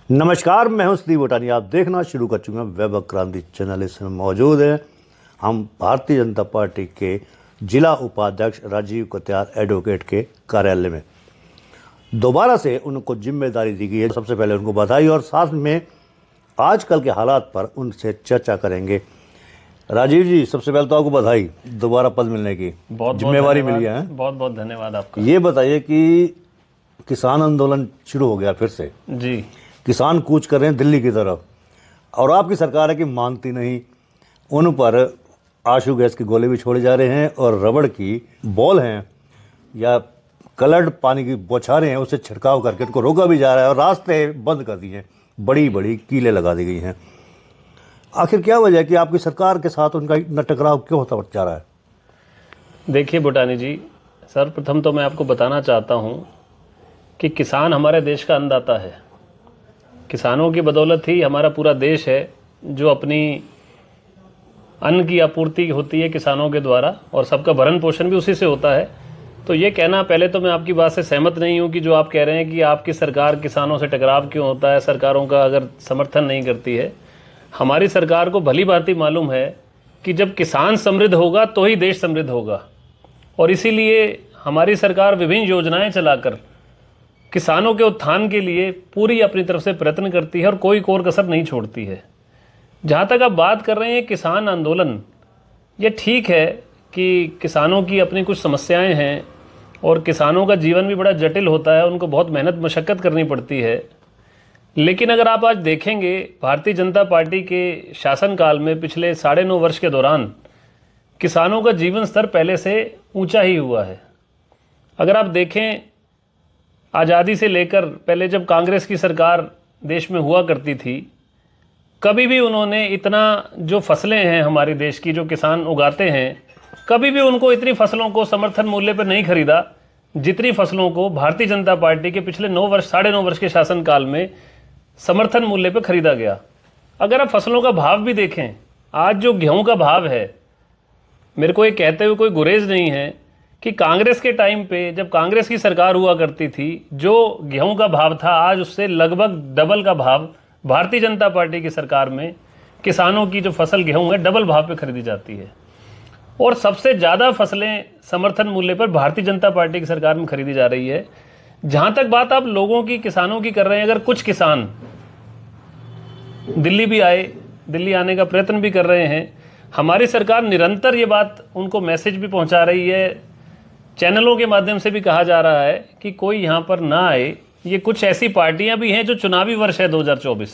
नमस्कार, मैं हूं संदीप ओटानी। आप देखना शुरू कर चुके हैं वैभव क्रांति चैनल। इसमें मौजूद हैं हम भारतीय जनता पार्टी के जिला उपाध्यक्ष राजीव कत्यार एडवोकेट के कार्यालय में। दोबारा से उनको जिम्मेदारी दी गई है। सबसे पहले उनको बधाई और साथ में आजकल के हालात पर उनसे चर्चा करेंगे। राजीव जी, सबसे पहले तो आपको बधाई दोबारा पद मिलने की, जिम्मेवारी मिली है। बहुत बहुत धन्यवाद आपका। ये बताइए कि किसान आंदोलन शुरू हो गया फिर से जी। किसान कूच कर रहे हैं दिल्ली की तरफ और आपकी सरकार है कि मानती नहीं। उन पर आंसू गैस के गोले भी छोड़े जा रहे हैं और रबड़ की बॉल हैं या कलर्ड पानी की बौछारें हैं, उससे छिड़काव करके उनको रोका भी जा रहा है और रास्ते बंद कर दिए हैं, बड़ी बड़ी कीलें लगा दी गई हैं। आखिर क्या वजह है कि आपकी सरकार के साथ उनका इतना टकराव क्यों होता जा रहा है? देखिए बोटानी जी, सर्वप्रथम तो मैं आपको बताना चाहता हूँ कि किसान हमारे देश का अन्नदाता है। किसानों की बदौलत ही हमारा पूरा देश है, जो अपनी अन्न की आपूर्ति होती है किसानों के द्वारा और सबका भरण पोषण भी उसी से होता है। तो ये कहना, पहले तो मैं आपकी बात से सहमत नहीं हूँ कि जो आप कह रहे हैं कि आपकी सरकार किसानों से टकराव क्यों होता है, सरकारों का अगर समर्थन नहीं करती है। हमारी सरकार को भली भांति मालूम है कि जब किसान समृद्ध होगा तो ही देश समृद्ध होगा, और इसीलिए हमारी सरकार विभिन्न योजनाएं चलाकर किसानों के उत्थान के लिए पूरी अपनी तरफ से प्रयत्न करती है और कोई कोर कसर नहीं छोड़ती है। जहाँ तक आप बात कर रहे हैं किसान आंदोलन, ये ठीक है कि किसानों की अपनी कुछ समस्याएं हैं और किसानों का जीवन भी बड़ा जटिल होता है, उनको बहुत मेहनत मशक्क़त करनी पड़ती है। लेकिन अगर आप आज देखेंगे भारतीय जनता पार्टी के शासनकाल में पिछले 9.5 वर्ष के दौरान किसानों का जीवन स्तर पहले से ऊंचा ही हुआ है। अगर आप देखें, आज़ादी से लेकर पहले जब कांग्रेस की सरकार देश में हुआ करती थी, कभी भी उन्होंने इतना जो फसलें हैं हमारे देश की जो किसान उगाते हैं, कभी भी उनको इतनी फसलों को समर्थन मूल्य पर नहीं खरीदा जितनी फसलों को भारतीय जनता पार्टी के पिछले 9 वर्ष के शासनकाल में समर्थन मूल्य पर खरीदा गया। अगर आप फसलों का भाव भी देखें, आज जो गेहूं का भाव है, मेरे को ये कहते हुए कोई गुरेज नहीं है कि कांग्रेस के टाइम पे जब कांग्रेस की सरकार हुआ करती थी, जो गेहूं का भाव था आज उससे लगभग डबल का भाव भारतीय जनता पार्टी की सरकार में किसानों की जो फसल गेहूं है डबल भाव पे खरीदी जाती है। और सबसे ज़्यादा फसलें समर्थन मूल्य पर भारतीय जनता पार्टी की सरकार में खरीदी जा रही है। जहाँ तक बात आप लोगों की, किसानों की कर रहे हैं, अगर कुछ किसान दिल्ली भी आए, दिल्ली आने का प्रयत्न भी कर रहे हैं, हमारी सरकार निरंतर ये बात उनको मैसेज भी पहुँचा रही है, चैनलों के माध्यम से भी कहा जा रहा है कि कोई यहाँ पर ना आए। ये कुछ ऐसी पार्टियां भी हैं जो चुनावी वर्ष है 2024,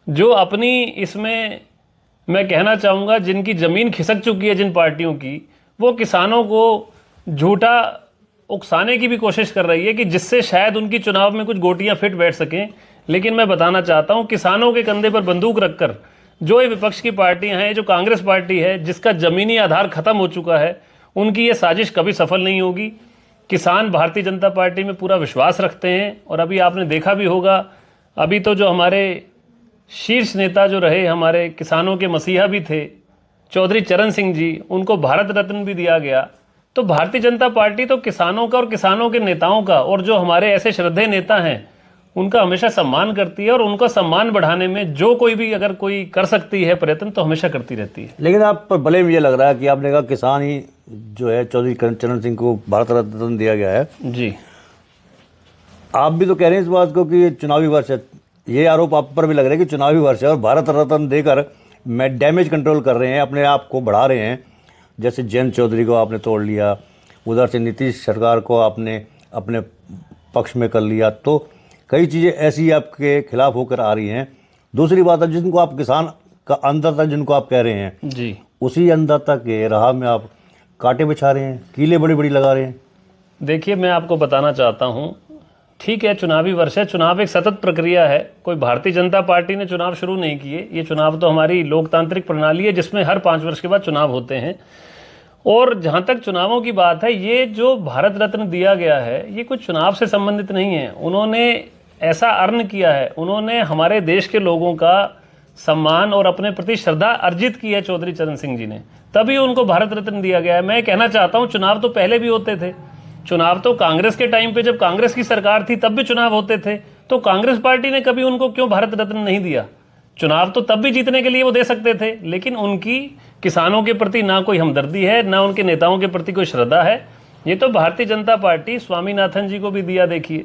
जो अपनी इसमें मैं कहना चाहूँगा जिनकी ज़मीन खिसक चुकी है, जिन पार्टियों की, वो किसानों को झूठा उकसाने की भी कोशिश कर रही है कि जिससे शायद उनकी चुनाव में कुछ गोटियाँ फिट बैठ सकें। लेकिन मैं बताना चाहता हूँ, किसानों के कंधे पर बंदूक रखकर जो ये विपक्ष की पार्टियाँ हैं, जो कांग्रेस पार्टी है जिसका ज़मीनी आधार ख़त्म हो चुका है, उनकी ये साजिश कभी सफल नहीं होगी। किसान भारतीय जनता पार्टी में पूरा विश्वास रखते हैं और अभी आपने देखा भी होगा, अभी तो जो हमारे शीर्ष नेता जो रहे, हमारे किसानों के मसीहा भी थे, चौधरी चरण सिंह जी, उनको भारत रत्न भी दिया गया। तो भारतीय जनता पार्टी तो किसानों का और किसानों के नेताओं का, और जो हमारे ऐसे श्रद्धेय नेता हैं उनका हमेशा सम्मान करती है, और उनका सम्मान बढ़ाने में जो कोई भी अगर कोई कर सकती है प्रयत्न तो हमेशा करती रहती है। लेकिन आप पर भले ये लग रहा है कि आपने कहा किसान ही जो है चौधरी चरण सिंह को भारत रत्न दिया गया है। जी, आप भी तो कह रहे हैं इस बात को कि ये चुनावी वर्ष है। ये आरोप आप पर भी लग रहा है कि चुनावी वर्ष है और भारत रत्न देकर मैं डैमेज कंट्रोल कर रहे हैं, अपने आप को बढ़ा रहे हैं। जैसे जयंत चौधरी को आपने तोड़ लिया, उधर से नीतीश सरकार को आपने अपने पक्ष में कर लिया, तो कई चीज़ें ऐसी आपके खिलाफ होकर आ रही हैं। दूसरी बात है, जिनको आप किसान का अन्नदाता जिनको आप कह रहे हैं जी, उसी अन्नदाता के राह में आप कांटे बिछा रहे हैं, कीलें बड़ी बड़ी लगा रहे हैं। देखिए, मैं आपको बताना चाहता हूँ, ठीक है चुनावी वर्ष है, चुनाव एक सतत प्रक्रिया है। कोई भारतीय जनता पार्टी ने चुनाव शुरू नहीं किए, ये चुनाव तो हमारी लोकतांत्रिक प्रणाली है जिसमें हर 5 वर्ष के बाद चुनाव होते हैं। और जहाँ तक चुनावों की बात है, ये जो भारत रत्न दिया गया है ये कुछ चुनाव से संबंधित नहीं है। उन्होंने ऐसा अर्न किया है, उन्होंने हमारे देश के लोगों का सम्मान और अपने प्रति श्रद्धा अर्जित की है चौधरी चरण सिंह जी ने, तभी उनको भारत रत्न दिया गया है। मैं कहना चाहता हूँ, चुनाव तो पहले भी होते थे, चुनाव तो कांग्रेस के टाइम पे जब कांग्रेस की सरकार थी तब भी चुनाव होते थे, तो कांग्रेस पार्टी ने कभी उनको क्यों भारत रत्न नहीं दिया? चुनाव तो तब भी जीतने के लिए वो दे सकते थे, लेकिन उनकी किसानों के प्रति ना कोई हमदर्दी है, ना उनके नेताओं के प्रति कोई श्रद्धा है। ये तो भारतीय जनता पार्टी स्वामीनाथन जी को भी दिया, देखिए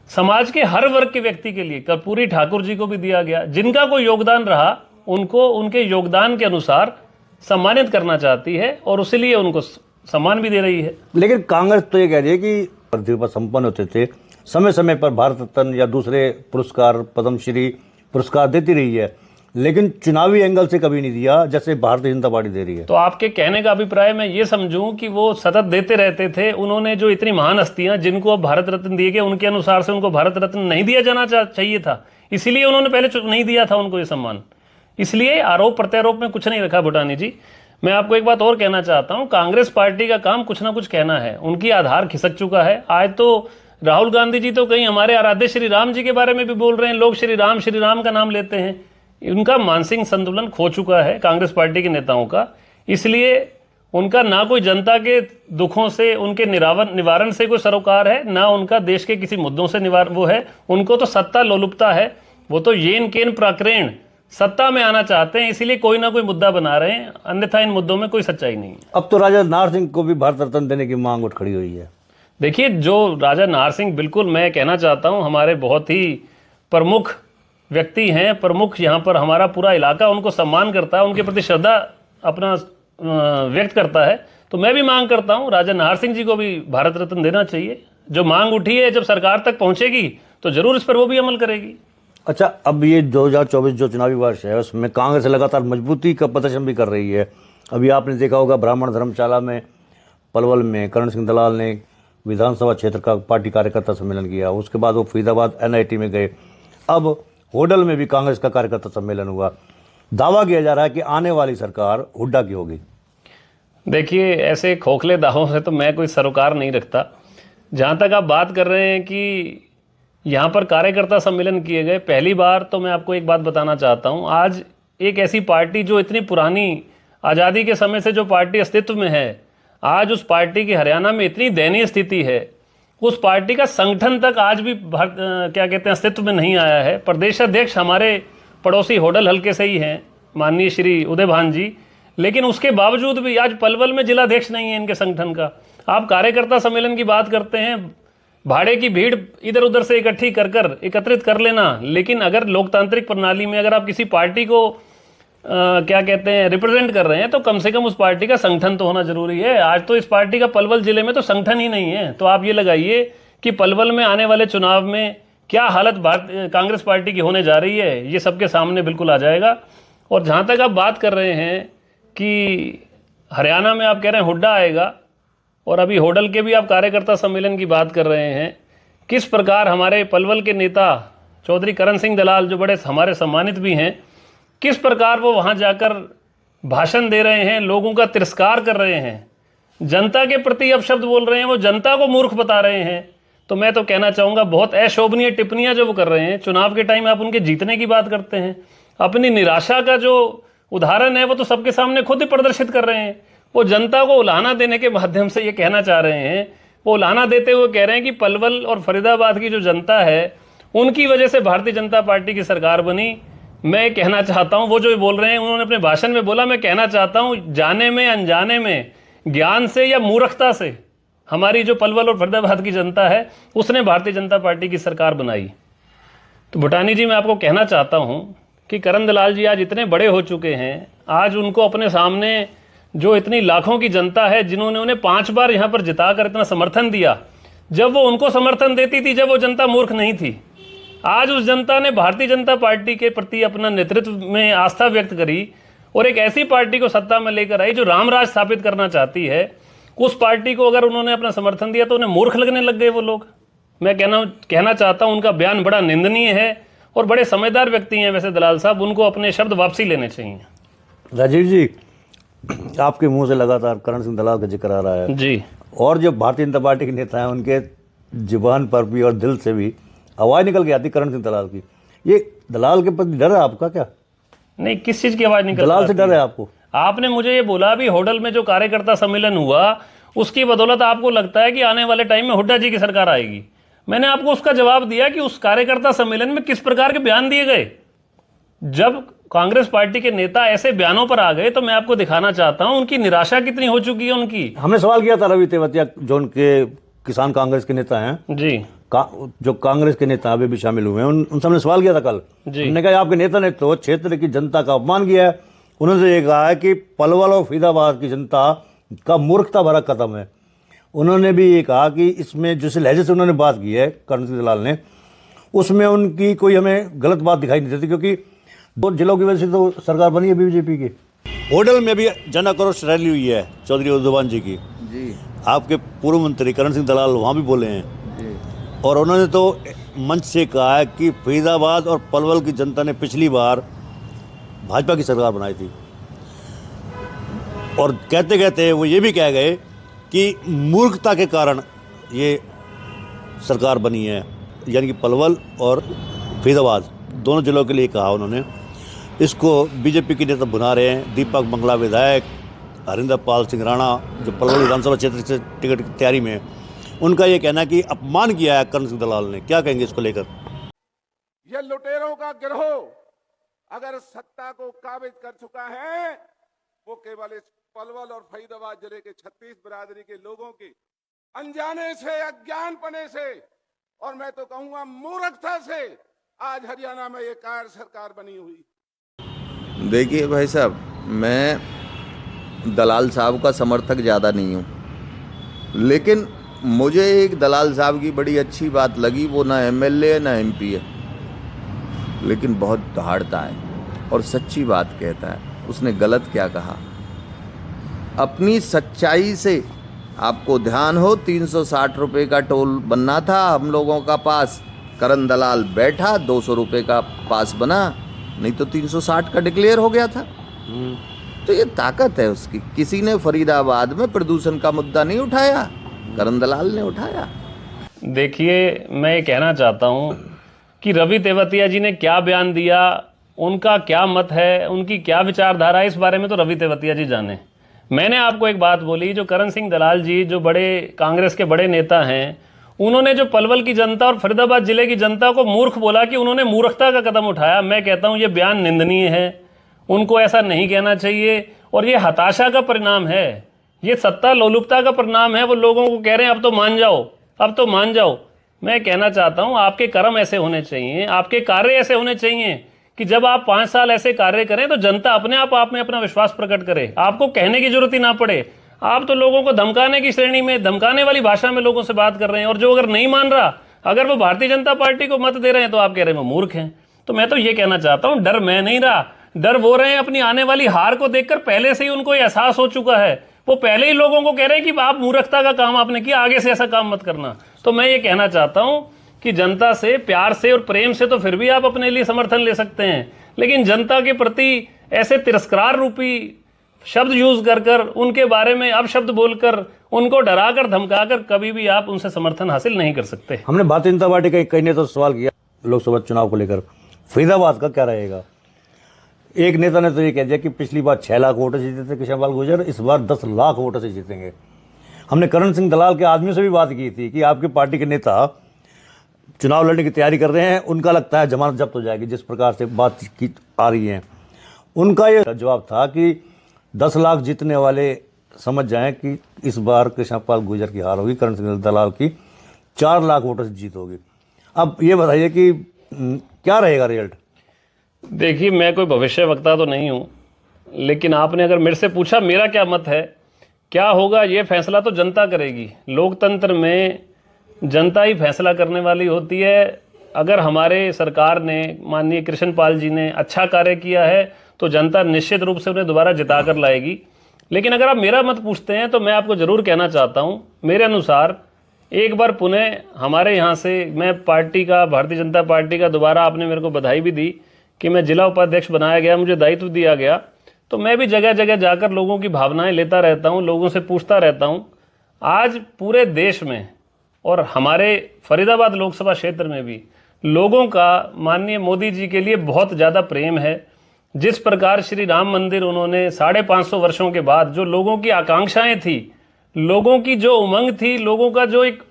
समाज के हर वर्ग के व्यक्ति के लिए, कर्पूरी ठाकुर जी को भी दिया गया। जिनका कोई योगदान रहा उनको उनके योगदान के अनुसार सम्मानित करना चाहती है और उसीलिए उनको सम्मान भी दे रही है। लेकिन कांग्रेस तो ये कह रही है कि पृथ्वी पर संपन्न होते थे, समय समय पर भारत रत्न या दूसरे पुरस्कार, पद्मश्री पुरस्कार देती रही है, लेकिन चुनावी एंगल से कभी नहीं दिया जैसे भारतीय जनता पार्टी दे रही है। तो आपके कहने का अभिप्राय मैं ये समझूं कि वो सतत देते रहते थे। उन्होंने जो इतनी महान हस्तियां जिनको अब भारत रत्न दिए गए, उनके अनुसार से उनको भारत रत्न नहीं दिया जाना चाहिए था, इसीलिए उन्होंने पहले नहीं दिया था उनको ये सम्मान। इसलिए आरोप प्रत्यारोप में कुछ नहीं रखा भूटानी जी। मैं आपको एक बात और कहना चाहता हूं, कांग्रेस पार्टी का काम कुछ ना कुछ कहना है। उनकी आधार खिसक चुका है। आज तो राहुल गांधी जी तो कहीं हमारे आराध्य श्री राम जी के बारे में भी बोल रहे हैं, लोग श्री राम का नाम लेते हैं। उनका मानसिक संतुलन खो चुका है कांग्रेस पार्टी के नेताओं का। इसलिए उनका ना कोई जनता के दुखों से, उनके निवारण से कोई सरोकार है, ना उनका देश के किसी मुद्दों से वो है। उनको तो सत्ता लोलुपता है। वो तो येन केन प्राक्रेण सत्ता में आना चाहते हैं, इसीलिए कोई ना कोई मुद्दा बना रहे हैं, अन्यथा इन मुद्दों में कोई सच्चाई नहीं है। अब तो राजा नाहर सिंह को भी भारत रत्न देने की मांग उठ खड़ी हुई है। देखिए, जो राजा नाहर सिंह, बिल्कुल मैं कहना चाहता हूं, हमारे बहुत ही प्रमुख व्यक्ति हैं, प्रमुख। यहाँ पर हमारा पूरा इलाका उनको सम्मान करता है, उनके प्रति श्रद्धा अपना व्यक्त करता है। तो मैं भी मांग करता हूँ राजा नाहर सिंह जी को भी भारत रत्न देना चाहिए। जो मांग उठी है जब सरकार तक पहुँचेगी तो जरूर इस पर वो भी अमल करेगी। अच्छा, अब ये 2024 जो चुनावी वर्ष है उसमें कांग्रेस लगातार मजबूती का प्रदर्शन भी कर रही है। अभी आपने देखा होगा ब्राह्मण धर्मशाला में, पलवल में करण सिंह दलाल ने विधानसभा क्षेत्र का पार्टी कार्यकर्ता सम्मेलन किया। उसके बाद वो फरीदाबाद NIT में गए। अब होडल में भी कांग्रेस का कार्यकर्ता सम्मेलन हुआ। दावा किया जा रहा है कि आने वाली सरकार हुड्डा की होगी। देखिए, ऐसे खोखले दावों से तो मैं कोई सरोकार नहीं रखता। जहाँ तक आप बात कर रहे हैं कि यहाँ पर कार्यकर्ता सम्मेलन किए गए, पहली बार तो मैं आपको एक बात बताना चाहता हूँ। आज एक ऐसी पार्टी जो इतनी पुरानी, आज़ादी के समय से जो पार्टी अस्तित्व में है, आज उस पार्टी की हरियाणा में इतनी दयनीय स्थिति है, उस पार्टी का संगठन तक आज भी क्या कहते हैं अस्तित्व में नहीं आया है। प्रदेश अध्यक्ष हमारे पड़ोसी होडल हल्के से ही हैं, माननीय श्री उदय भान जी, लेकिन उसके बावजूद भी आज पलवल में जिलाध्यक्ष नहीं है इनके संगठन का। आप कार्यकर्ता सम्मेलन की बात करते हैं, भाड़े की भीड़ इधर उधर से एकत्रित कर लेना, लेकिन अगर लोकतांत्रिक प्रणाली में अगर आप किसी पार्टी को क्या कहते हैं रिप्रेजेंट कर रहे हैं तो कम से कम उस पार्टी का संगठन तो होना जरूरी है। आज तो इस पार्टी का पलवल जिले में तो संगठन ही नहीं है। तो आप ये लगाइए कि पलवल में आने वाले चुनाव में क्या हालत कांग्रेस पार्टी की होने जा रही है, ये सबके सामने बिल्कुल आ जाएगा। और जहाँ तक आप बात कर रहे हैं कि हरियाणा में आप कह रहे हैं हुड्डा आएगा, और अभी होडल के भी आप कार्यकर्ता सम्मेलन की बात कर रहे हैं, किस प्रकार हमारे पलवल के नेता चौधरी करण सिंह दलाल, जो बड़े हमारे सम्मानित भी हैं, किस प्रकार वो वहाँ जाकर भाषण दे रहे हैं, लोगों का तिरस्कार कर रहे हैं, जनता के प्रति अपशब्द बोल रहे हैं, वो जनता को मूर्ख बता रहे हैं। तो मैं तो कहना चाहूँगा, बहुत अशोभनीय टिप्पणियाँ जो वो कर रहे हैं। चुनाव के टाइम आप उनके जीतने की बात करते हैं, अपनी निराशा का जो उदाहरण है वो तो सबके सामने खुद ही प्रदर्शित कर रहे हैं। वो जनता को उलाहना देने के माध्यम से ये कहना चाह रहे हैं, वो उलाहना देते हुए कह रहे हैं कि पलवल और फरीदाबाद की जो जनता है उनकी वजह से भारतीय जनता पार्टी की सरकार बनी। मैं कहना चाहता हूं, वो जो बोल रहे हैं, उन्होंने अपने भाषण में बोला, मैं कहना चाहता हूं, जाने में अनजाने में, ज्ञान से या मूर्खता से हमारी जो पलवल और फरीदाबाद की जनता है उसने भारतीय जनता पार्टी की सरकार बनाई। तो भूटानी जी, मैं आपको कहना चाहता हूं कि करण दलाल जी आज इतने बड़े हो चुके हैं, आज उनको अपने सामने जो इतनी लाखों की जनता है जिन्होंने उन्हें 5 बार यहाँ पर जिताकर इतना समर्थन दिया, जब वो उनको समर्थन देती थी, जब वो जनता मूर्ख नहीं थी, आज उस जनता ने भारतीय जनता पार्टी के प्रति अपना नेतृत्व में आस्था व्यक्त करी और एक ऐसी पार्टी को सत्ता में लेकर आई जो रामराज स्थापित करना चाहती है। उस पार्टी को अगर उन्होंने अपना समर्थन दिया तो उन्हें मूर्ख लगने लग गए वो लोग। मैं कहना चाहता हूं, उनका बयान बड़ा निंदनीय है और बड़े समझदार व्यक्ति हैं वैसे दलाल साहब, उनको अपने शब्द वापसी लेने चाहिए। राजीव जी, आपके मुंह से लगातार करण सिंह दलाल का जिक्र आ रहा है जी, और जो भारतीय जनता पार्टी के नेता हैं उनके जुबान पर भी और दिल से भी आवाज़ निकल के आती करण सिंह दलाल की। ये दलाल के प्रति डर है आपका क्या? नहीं, किस चीज़ की आवाज़ निकल? दलाल से डर है आपको? आपने मुझे ये बोला अभी होडल में जो कार्यकर्ता सम्मेलन हुआ उसकी बदौलत आपको लगता है कि आने वाले टाइम में हुड्डा जी की सरकार आएगी। मैंने आपको उसका जवाब दिया कि उस कार्यकर्ता सम्मेलन में किस प्रकार के बयान दिए गए। जब कांग्रेस पार्टी के नेता ऐसे बयानों पर आ गए तो मैं आपको दिखाना चाहता हूं उनकी निराशा कितनी हो चुकी है उनकी। हमने सवाल किया था रवि तेवतिया जो उनके किसान कांग्रेस के नेता हैं जी, जो कांग्रेस के नेता अभी भी शामिल हुए हैं, उनसे हमने सवाल किया था कल। हमने कहा आपके नेता ने तो क्षेत्र की जनता का अपमान किया है। उन्होंने ये कहा है कि पलवल और फरीदाबाद की जनता का मूर्खता भरा कदम है। उन्होंने भी ये कहा कि इसमें जिस लहजे से उन्होंने बात की है करण सिंह दलाल ने, उसमें उनकी कोई हमें गलत बात दिखाई नहीं देती, क्योंकि 2 जिलों की वजह से तो सरकार बनी है बीजेपी की। होडल में भी जन आक्रोश रैली हुई है चौधरी उद्धवान जी की जी। आपके पूर्व मंत्री करण सिंह दलाल वहाँ भी बोले हैं जी। और उन्होंने तो मंच से कहा है कि फरीदाबाद और पलवल की जनता ने पिछली बार भाजपा की सरकार बनाई थी, और कहते कहते वो ये भी कह गए कि मूर्खता के कारण ये सरकार बनी है, यानी कि पलवल और फरीदाबाद दोनों जिलों के लिए कहा उन्होंने। इसको बीजेपी के नेता भुना रहे हैं। दीपक मंगला विधायक, हरिंदर पाल सिंह राणा जो पलवल विधानसभा क्षेत्र से टिकट की तैयारी में है, उनका ये कहना है कि अपमान किया है करण सिंह दलाल ने। क्या कहेंगे इसको लेकर? यह लुटेरों का गिरोह अगर सत्ता को काबिज कर चुका है, वो केवल इस पलवल और फरीदाबाद जिले के 36 बिरादरी के लोगों के अनजाने से, अज्ञानपने से और मैं तो कहूंगा मूर्खता से आज हरियाणा में ये कायर सरकार बनी हुई। देखिए भाई साहब, मैं दलाल साहब का समर्थक ज़्यादा नहीं हूँ, लेकिन मुझे एक दलाल साहब की बड़ी अच्छी बात लगी। वो ना एमएलए है ना एमपी है, लेकिन बहुत दहाड़ता है और सच्ची बात कहता है। उसने गलत क्या कहा? अपनी सच्चाई से आपको ध्यान हो, 360 रुपये का टोल बनना था हम लोगों का पास, करण दलाल बैठा 200 रुपये का पास बना, नहीं तो 360 का डिक्लेयर हो गया था। तो ये ताकत है उसकी। किसी ने फरीदाबाद में प्रदूषण का मुद्दा नहीं उठाया, करण दलाल ने उठाया। देखिए, मैं ये कहना चाहता हूँ कि रवि तेवतिया जी ने क्या बयान दिया, उनका क्या मत है, उनकी क्या विचारधारा है, इस बारे में तो रवि तेवतिया जी जाने। मैंने आपको एक बात बोली, जो करण सिंह दलाल जी जो बड़े कांग्रेस के बड़े नेता हैं, उन्होंने जो पलवल की जनता और फरीदाबाद जिले की जनता को मूर्ख बोला कि उन्होंने मूर्खता का कदम उठाया। मैं कहता हूं ये बयान निंदनीय है, उनको ऐसा नहीं कहना चाहिए और ये हताशा का परिणाम है, ये सत्ता लोलुपता का परिणाम है। वो लोगों को कह रहे हैं अब तो मान जाओ, अब तो मान जाओ। मैं कहना चाहता हूं आपके कर्म ऐसे होने चाहिए, आपके कार्य ऐसे होने चाहिए कि जब आप 5 साल ऐसे कार्य करें तो जनता अपने आप में अपना विश्वास प्रकट करे, आपको कहने की जरूरत ही ना पड़े। आप तो लोगों को धमकाने की श्रेणी में, धमकाने वाली भाषा में लोगों से बात कर रहे हैं, और जो अगर नहीं मान रहा, अगर वो भारतीय जनता पार्टी को मत दे रहे हैं तो आप कह रहे हैं वो मूर्ख हैं। तो मैं तो ये कहना चाहता हूं, डर मैं नहीं रहा, डर वो रहे हैं अपनी आने वाली हार को देखकर। पहले से ही उनको एहसास हो चुका है, वो पहले ही लोगों को कह रहे हैं कि आप मूर्खता का काम आपने किया, आगे से ऐसा काम मत करना। तो मैं ये कहना चाहता हूं कि जनता से प्यार से और प्रेम से तो फिर भी आप अपने लिए समर्थन ले सकते हैं, लेकिन जनता के प्रति ऐसे तिरस्कार रूपी शब्द यूज कर कर, उनके बारे में अपशब्द बोलकर, उनको डराकर धमकाकर कभी भी आप उनसे समर्थन हासिल नहीं कर सकते। हमने भारतीय जनता पार्टी के कई नेता से सवाल किया लोकसभा चुनाव को लेकर, फरीदाबाद का क्या रहेगा। एक नेता ने तो ये कह दिया कि पिछली बार 6 लाख वोटर जीते थे कृष्ण पाल गुर्जर, इस बार 10 लाख वोटर से जीतेंगे। हमने करण सिंह दलाल के आदमियों से भी बात की थी कि आपकी पार्टी के नेता चुनाव लड़ने की तैयारी कर रहे हैं, उनका लगता है जमानत जब्त हो जाएगी, जिस प्रकार से बात की आ रही है। उनका ये जवाब था कि 10 लाख जीतने वाले समझ जाएं कि इस बार कृष्ण पाल गुर्जर की हार होगी, करण सिंह दलाल की 4 लाख वोटर से जीत होगी। अब ये बताइए कि क्या रहेगा रिजल्ट। देखिए, मैं कोई भविष्य वक्ता तो नहीं हूँ, लेकिन आपने अगर मेरे से पूछा मेरा क्या मत है, क्या होगा, ये फैसला तो जनता करेगी। लोकतंत्र में जनता ही फैसला करने वाली होती है। अगर हमारे सरकार ने, माननीय कृष्ण पाल जी ने अच्छा कार्य किया है तो जनता निश्चित रूप से उन्हें दोबारा जिता कर लाएगी। लेकिन अगर आप मेरा मत पूछते हैं तो मैं आपको ज़रूर कहना चाहता हूँ, मेरे अनुसार एक बार पुनः हमारे यहाँ से मैं पार्टी का, भारतीय जनता पार्टी का, दोबारा आपने मेरे को बधाई भी दी कि मैं जिला उपाध्यक्ष बनाया गया, मुझे दायित्व दिया गया, तो मैं भी जगह जगह जाकर लोगों की भावनाएं लेता रहता हूं, लोगों से पूछता रहता हूं। आज पूरे देश में और हमारे फरीदाबाद लोकसभा क्षेत्र में भी लोगों का माननीय मोदी जी के लिए बहुत ज़्यादा प्रेम है। जिस प्रकार श्री राम मंदिर उन्होंने 550 वर्षों के बाद, जो लोगों की आकांक्षाएं थी, लोगों की जो उमंग थी, लोगों का जो एक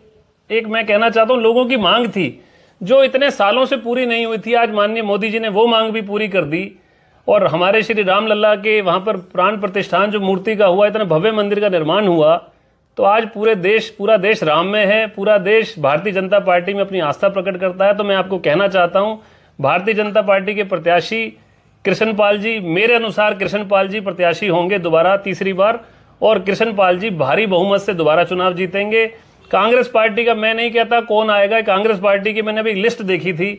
एक मैं कहना चाहता हूँ लोगों की मांग थी जो इतने सालों से पूरी नहीं हुई थी, आज माननीय मोदी जी ने वो मांग भी पूरी कर दी। और हमारे श्री राम लल्ला के वहाँ पर प्राण प्रतिष्ठान जो मूर्ति का हुआ, इतना भव्य मंदिर का निर्माण हुआ, तो आज पूरा देश राम में है, पूरा देश भारतीय जनता पार्टी में अपनी आस्था प्रकट करता है। तो मैं आपको कहना चाहता हूँ भारतीय जनता पार्टी के प्रत्याशी कृष्ण पाल जी, मेरे अनुसार कृष्ण पाल जी प्रत्याशी होंगे दोबारा तीसरी बार, और कृष्ण पाल जी भारी बहुमत से दोबारा चुनाव जीतेंगे। कांग्रेस पार्टी का मैं नहीं कहता कौन आएगा, कांग्रेस पार्टी की मैंने अभी लिस्ट देखी थी,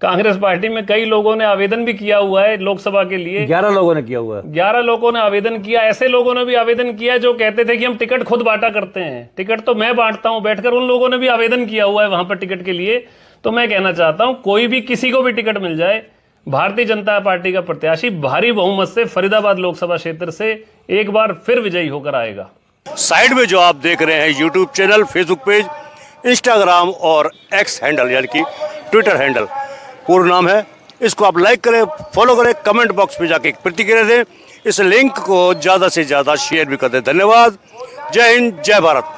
कांग्रेस पार्टी में कई लोगों ने आवेदन भी किया हुआ है लोकसभा के लिए। 11 लोगों ने किया हुआ है। 11 लोगों ने आवेदन किया। ऐसे लोगों ने भी आवेदन किया जो कहते थे कि हम टिकट खुद बांटा करते हैं, टिकट तो मैं बांटता हूं बैठकर, उन लोगों ने भी आवेदन किया हुआ है वहां पर टिकट के लिए। तो मैं कहना चाहता हूं कोई भी किसी को भी टिकट मिल जाए, भारतीय जनता पार्टी का प्रत्याशी भारी बहुमत से फरीदाबाद लोकसभा क्षेत्र से एक बार फिर विजयी होकर आएगा। साइड में जो आप देख रहे हैं YouTube channel, Facebook page, Instagram और एक्स हैंडल यानी कि ट्विटर हैंडल पूर्ण नाम है, इसको आप लाइक करें, फॉलो करें, कमेंट बॉक्स में जाके प्रतिक्रिया दें, इस लिंक को ज़्यादा से ज़्यादा शेयर भी कर दें। धन्यवाद। जय हिंद, जय भारत।